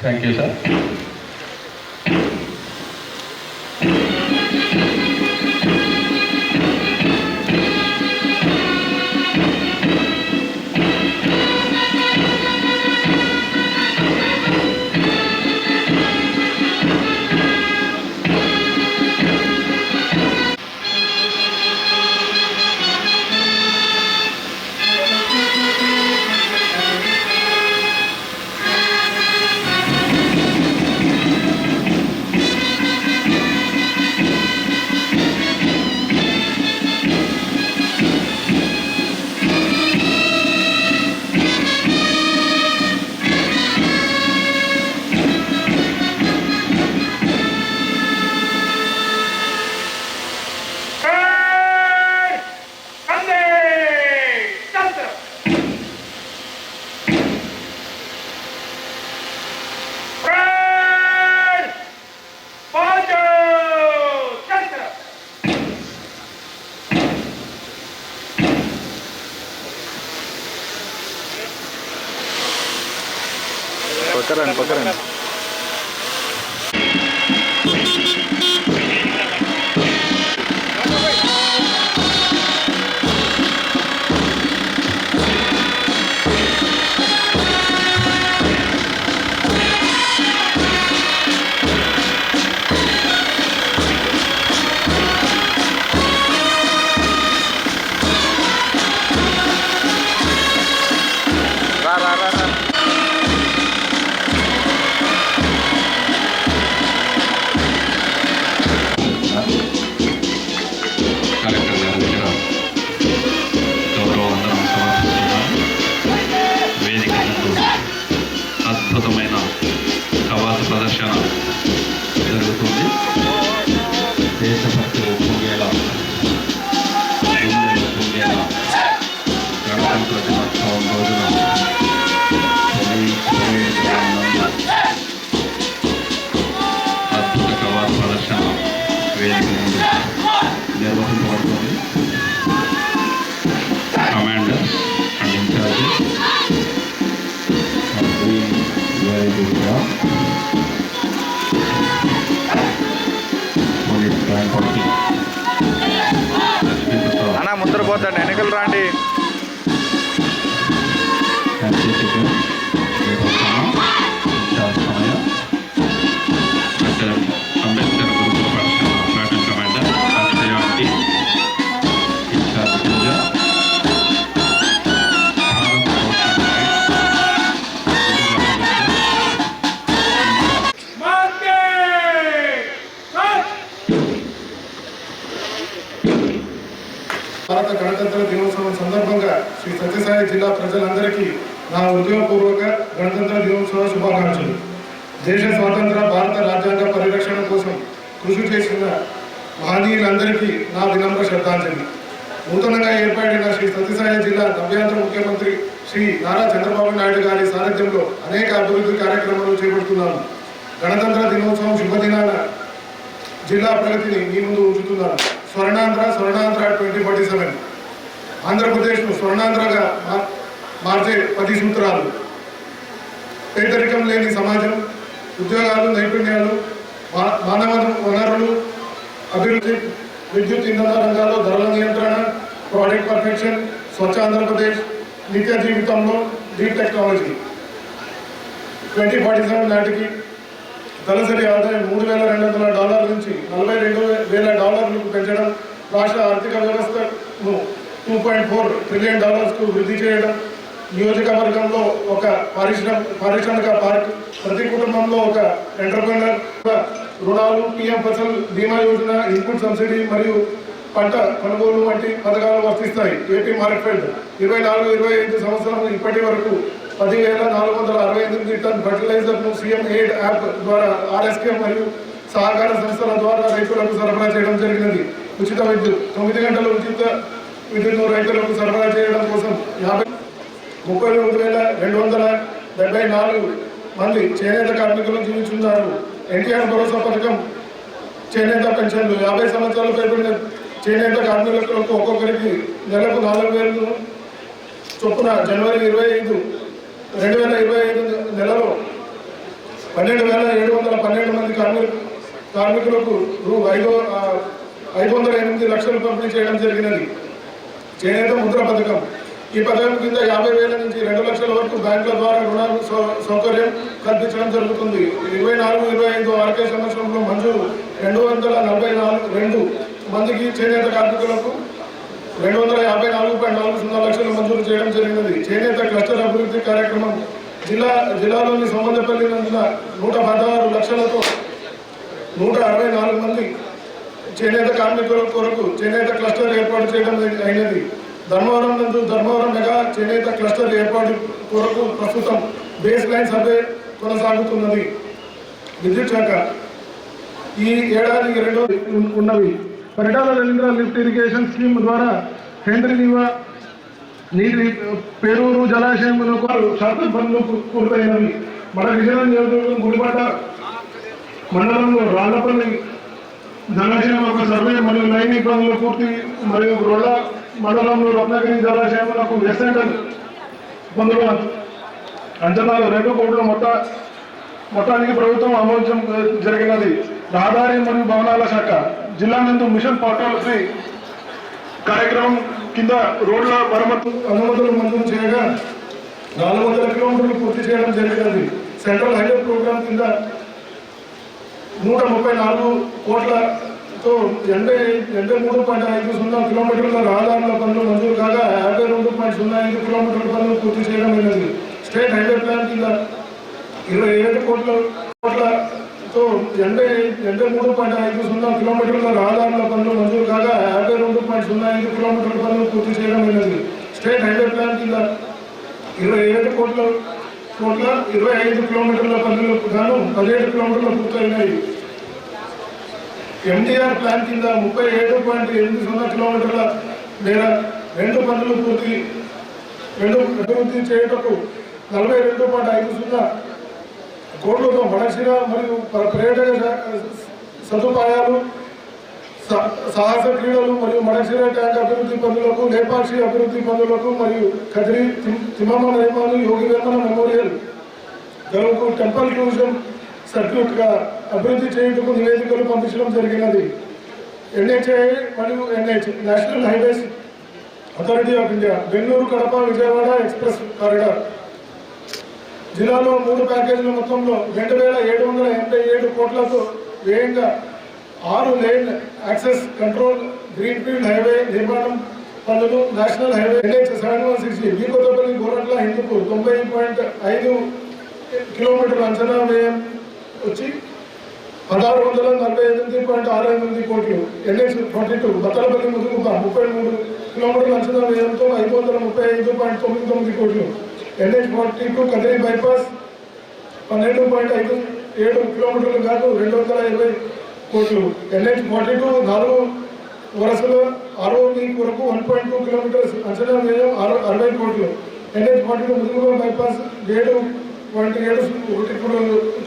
Thank you sir. पकड़न అద్భుతమైన కవాతు ప్రదర్శన జరుగుతుంది. దేశభక్తి పొంగేలా పొంగేలా గణతంత్ర దినోత్సవం రోజున అద్భుత కవాతు ప్రదర్శన వేదిక ముందు నిర్వహించబడుతుంది. కమాండర్స్ అండ్ ఇన్ఛార్జెస్ అన్నా ముందర పోతాడు వెనకలు రాండి. అంబేద్కర్ గురుకుల పాఠశాల ప్లాటూన్ కమాండర్ అక్షయానికి ఇన్ఛార్జ్ పూజ, భారత గణతంత్ర దినోత్సవం సందర్భంగా శ్రీ సత్యసాయి జిల్లా ప్రజలందరికీ నా హృదయపూర్వక గణతంత్ర దినోత్సవ శుభాకాంక్షలు. దేశ స్వాతంత్ర భారత రాజ్యాంగ పరిరక్షణ కోసం కృషి చేసిన మహనీయులందరికీ నా వినమ్ర శ్రద్ధాంజలి. నూతనంగా ఏర్పడిన శ్రీ సత్యసాయి జిల్లా నవ్యాంధ్ర ముఖ్యమంత్రి శ్రీ నారా చంద్రబాబు నాయుడు గారి సారథ్యంలో అనేక అభివృద్ధి కార్యక్రమాలు చేపడుతున్నాను. గణతంత్ర దినోత్సవం శుభదినాన జిల్లా ప్రగతిని మీ ముందు ఉంచుతున్నాను. స్వర్ణాంధ్ర 2047 ఆంధ్రప్రదేశ్ను స్వర్ణాంధ్రగా మార్చే 10 సూత్రాలు. పేదరికం లేని సమాజం, ఉద్యోగాలు, నైపుణ్యాలు, మానవ వనరులు అభివృద్ధి, విద్యుత్ ఇంధన రంగాల్లో ధరల నియంత్రణ, ప్రాజెక్ట్ పర్ఫెక్షన్, స్వచ్ఛ ఆంధ్రప్రదేశ్, నిత్య జీవితంలో డీప్ టెక్నాలజీ. 2047 నాటికి తలసరి ఆదాయం $3,200 నుంచి $42,000 పెంచడం, రాష్ట్ర ఆర్థిక వ్యవస్థను $2.4 ట్రిలియన్ వృద్ధి చేయడం, నియోజకవర్గంలో ఒక పారిశ్రామిక పార్క్, ప్రతి కుటుంబంలో ఒక ఎంటర్ప్రెనర్, రుణాలు, PM ఫసల్ బీమా యోజన, ఇన్పుట్ సబ్సిడీ మరియు పంట కొనుగోలు వంటి పథకాలు వర్తిస్తాయి. ఏపీ మార్కెట్ 24-25 సంవత్సరం ఇప్పటి వరకు 10,468 టన్ ఫర్టిలైజర్ను సీఎం ఎయిడ్ యాప్ ద్వారా RSK మరియు సహకార సంస్థల ద్వారా రైతులకు సరఫరా చేయడం జరిగినది. ఉచిత విద్యుత్ 9 గంటల ఉచిత విద్యుత్ను రైతులకు సరఫరా చేయడం కోసం 33,274 మంది చేనేత కార్మికులు జీవిస్తున్నారు. NTR భరోసా పథకం చేనేత పెన్షన్లు 50 సంవత్సరాలు పైబడిన చేనేత కార్మికులకు ఒక్కొక్కరికి నెలకు 4,000 చొప్పున జనవరి 25, 2025 నెలలో 12,712 మంది కార్మికులకు రూ. 508 లక్షలు పంపిణీ చేయడం జరిగినది. చేనేత ముద్ర పథకం. ఈ పథకం కింద 50,000 నుంచి 2 లక్షల వరకు బ్యాంకుల ద్వారా రుణ సౌకర్యం కల్పించడం జరుగుతుంది. 24-25 ఆర్థిక సంవత్సరంలో మంజూరు 242 మందికి చేనేత కార్మికులకు 254.40 లక్షలు మంజూరు చేయడం జరిగినది. చేనేత క్లస్టర్ అభివృద్ధి కార్యక్రమం జిల్లాలోని సోమందపల్లి నందున 116 లక్షలతో 164 మంది చేనేత కార్మికుల కొరకు చేనేత క్లస్టర్ ఏర్పాటు చేయడం అయినది. ధర్మవరం నందు ధర్మవరం మెగా చేనేత క్లస్టర్ ఏర్పాటు కొరకు ప్రస్తుతం బేస్ లైన్ సర్వే కొనసాగుతున్నది. విద్యుత్ శాఖ ఈ ఏడాదికి 2 ఉన్నవి. Paritala Ravindra lift irrigation scheme ద్వారా హెండ్రి నీటి పేరూరు జలాశయములకు శాతం పనులు పూర్తయినవి. మన విజయనగరం నియోజకవర్గం గుడిపట్ట మండలంలో రాళ్లపల్లి జలాశయం ఒక సర్వే మరియు లైనింగ్ పనులు పూర్తి మరియు రొళ్ళ మండలంలో రత్నగిరి జలాశయములకు ఎస్ఎండల్ పనులు అంచనాలు 2 కోట్ల మొత్తానికి ప్రభుత్వం ఆమోదం జరిగినది. రహదారి మరియు భవనాల శాఖ జిల్లా నందు మిషన్ పట్టాలశ్రీ కార్యక్రమం కింద రోడ్ల మరమ్మతు అనుమతులు మంజూరు చేయగా 400 కిలోమీటర్లు పూర్తి చేయడం జరిగినది. సెంట్రల్ హైవే ప్రోగ్రాం కింద 134 కోట్లతో 83.50 కిలోమీటర్ల రహదారుల పనులు మంజూరు కాగా 52.05 కిలోమీటర్ల పనులు పూర్తి చేయడం అయినది. స్టేట్ హైవే ప్లాన్ కింద 27 కోట్లతో 83.50 కిలోమీటర్ల రహదారుల పనులు మంజూరు కాగా 52.05 కిలోమీటర్ల పనులు పూర్తి చేయడం అయినది. స్టేట్ హైవే ప్లాన్ కింద 27 కోట్ల 25 కిలోమీటర్ల పనులకు గాను 17 కిలోమీటర్లు పూర్తయినాయి. MDR ప్లాన్ కింద 37.80 కిలోమీటర్ల మేర 2 పనులు అభివృద్ధి చేయటకు 42.50 కోట్లతో మడక్షిర మరియు పర్యాటక సదుపాయాలు, సాహస క్రీడలు మరియు మడక్షిర ట్యాంక్ అభివృద్ధి పనులకు, లేపాక్షి అభివృద్ధి పనులకు మరియు కదిరి తిమ్మమ్మ నిర్మాణం యోగి వేమన మెమోరియల్ గరువుకు టెంపుల్ టూరిజం సర్క్యూట్గా అభివృద్ధి చేయుటకు నివేదికలు పంపించడం జరిగినది. NHAI మరియు NH national highways authority of India Bengaluru Kadapa Vijayawada express corridor జిల్లాలో 3 ప్యాకేజీల మొత్తంలో 2,787 కోట్లతో వ్యయంగా 6 lane access control greenfield highway నిర్మాణం పనులు national highway NH 716 B Kothapalli Goratla Hindupur 90.5 కిలోమీటర్ల అంచనా వ్యయం వచ్చి 1,648.68 కోట్లు. NH 42 బత్తలపల్లి ముదుగుప 33 కిలోమీటర్ల అంచనా వ్యయంతో 535.99 కోట్లు. NH 42 కదిరి బైపాస్ 12.57 కిలోమీటర్లు కాదు 220 కోట్లు. NH 42 4 వరుసల ROB కొరకు 1.2 కిలోమీటర్స్ అంచనా వ్యయం 60 కోట్లు. NH 42 ముదుగుప బైపాస్ 7.7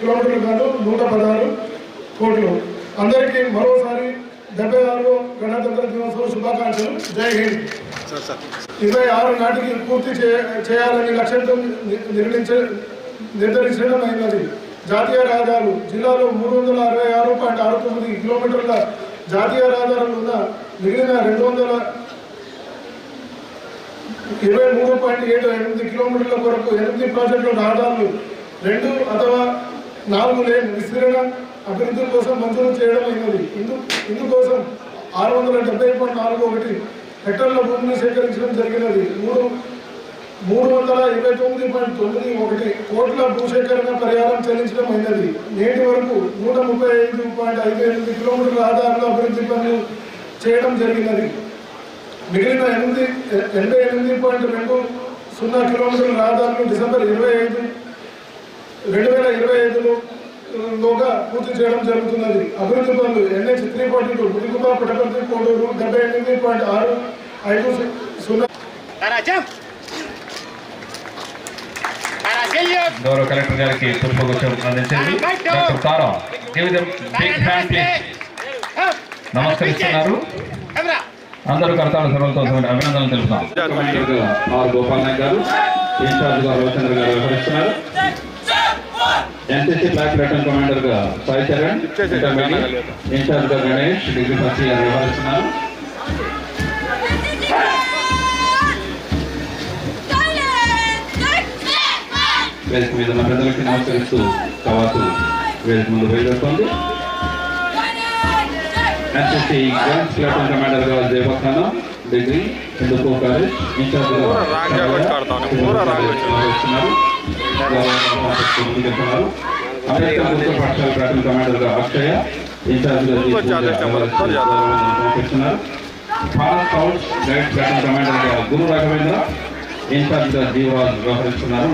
కిలోమీటర్లు కాదు 116 కోట్లు. అందరికీ మరోసారి 76వ గణతంత్ర దినోత్సవ శుభాకాంక్షలు. జై హింద్. 26 నాటికి పూర్తి చేయాలని లక్ష్యంతో నిర్ధారించడం అయినది. జాతీయ రహదారులు జిల్లాలో 366.69 కిలోమీటర్ల జాతీయ రహదారులు ఉన్న మిగిలిన 223.78 కిలోమీటర్ల కొరకు 8 ప్రాజెక్టుల రహదారులు 2 అథవా 4 లేన్ విస్తరణ అభివృద్ధి కోసం మంజూరు చేయడం అయినది. ఇందుకోసం 670.41 హెక్టార్ల భూమిని సేకరించడం జరిగినది. 329.91 కోట్ల భూసేకరణ పరిహారం చెల్లించడం అయినది. నేటి వరకు 135.58 కిలోమీటర్ల రహదారుల అభివృద్ధి పనులు చేయడం జరిగినది. మిగిలిన 88.20 కిలోమీటర్ల రహదారులు డిసెంబర్ 2025లోగా పూర్తి చేయడం జరుగుతున్నది. అభివృద్ధి పనులు NH 342 గుడిగుప పుట్టపర్తి కోడూరు 78.650. గౌరవ కలెక్టర్ గారికి పుష్పగుచ్చం అందించండి. డాక్టర్ తారా నమస్కరిస్తున్నారు. అందరూ కర్తాల సభలతో అభినందనలు తెలుపుతాం. గోపాల్ నాయక్ గారు, ఇన్ఛార్జ్ గారు రవిచంద్ర గారు వ్యవహరిస్తున్నారు. ఎన్సీసీ బ్లాక్ ప్లాటూన్ కమాండర్ గా సాయి చరణ్, ఇన్ఛార్జ్ గా గణేష్ డిగ్రీ ఫస్ట్ ఇయర్ వ్యవహరిస్తున్నారు. వేదిక మీద ఉన్న పెద్దలకి నమస్కరిస్తూ కవాతు వేదిక ముందు బయలుదేరుతోంది. ఎన్సీసీ గర్ల్స్ ప్లాటూన్ కమాండర్ గా జయపఖానా డిగ్రీ హిందూపూర్ కాలేజ్, ఇన్ఛార్జ్ గా అంబేద్కర్ గుర్తు పాఠశాల ప్లాటూన్ కమాండర్ గా అక్షయ, ఇన్ఛార్జ్ గా పంపిస్తున్నారు. Bharat scouts guide platoon commander గా గురు రాఘవేంద్ర, ఇన్ఛార్జ్ గా జీవాల్ వ్యవహరిస్తున్నారు.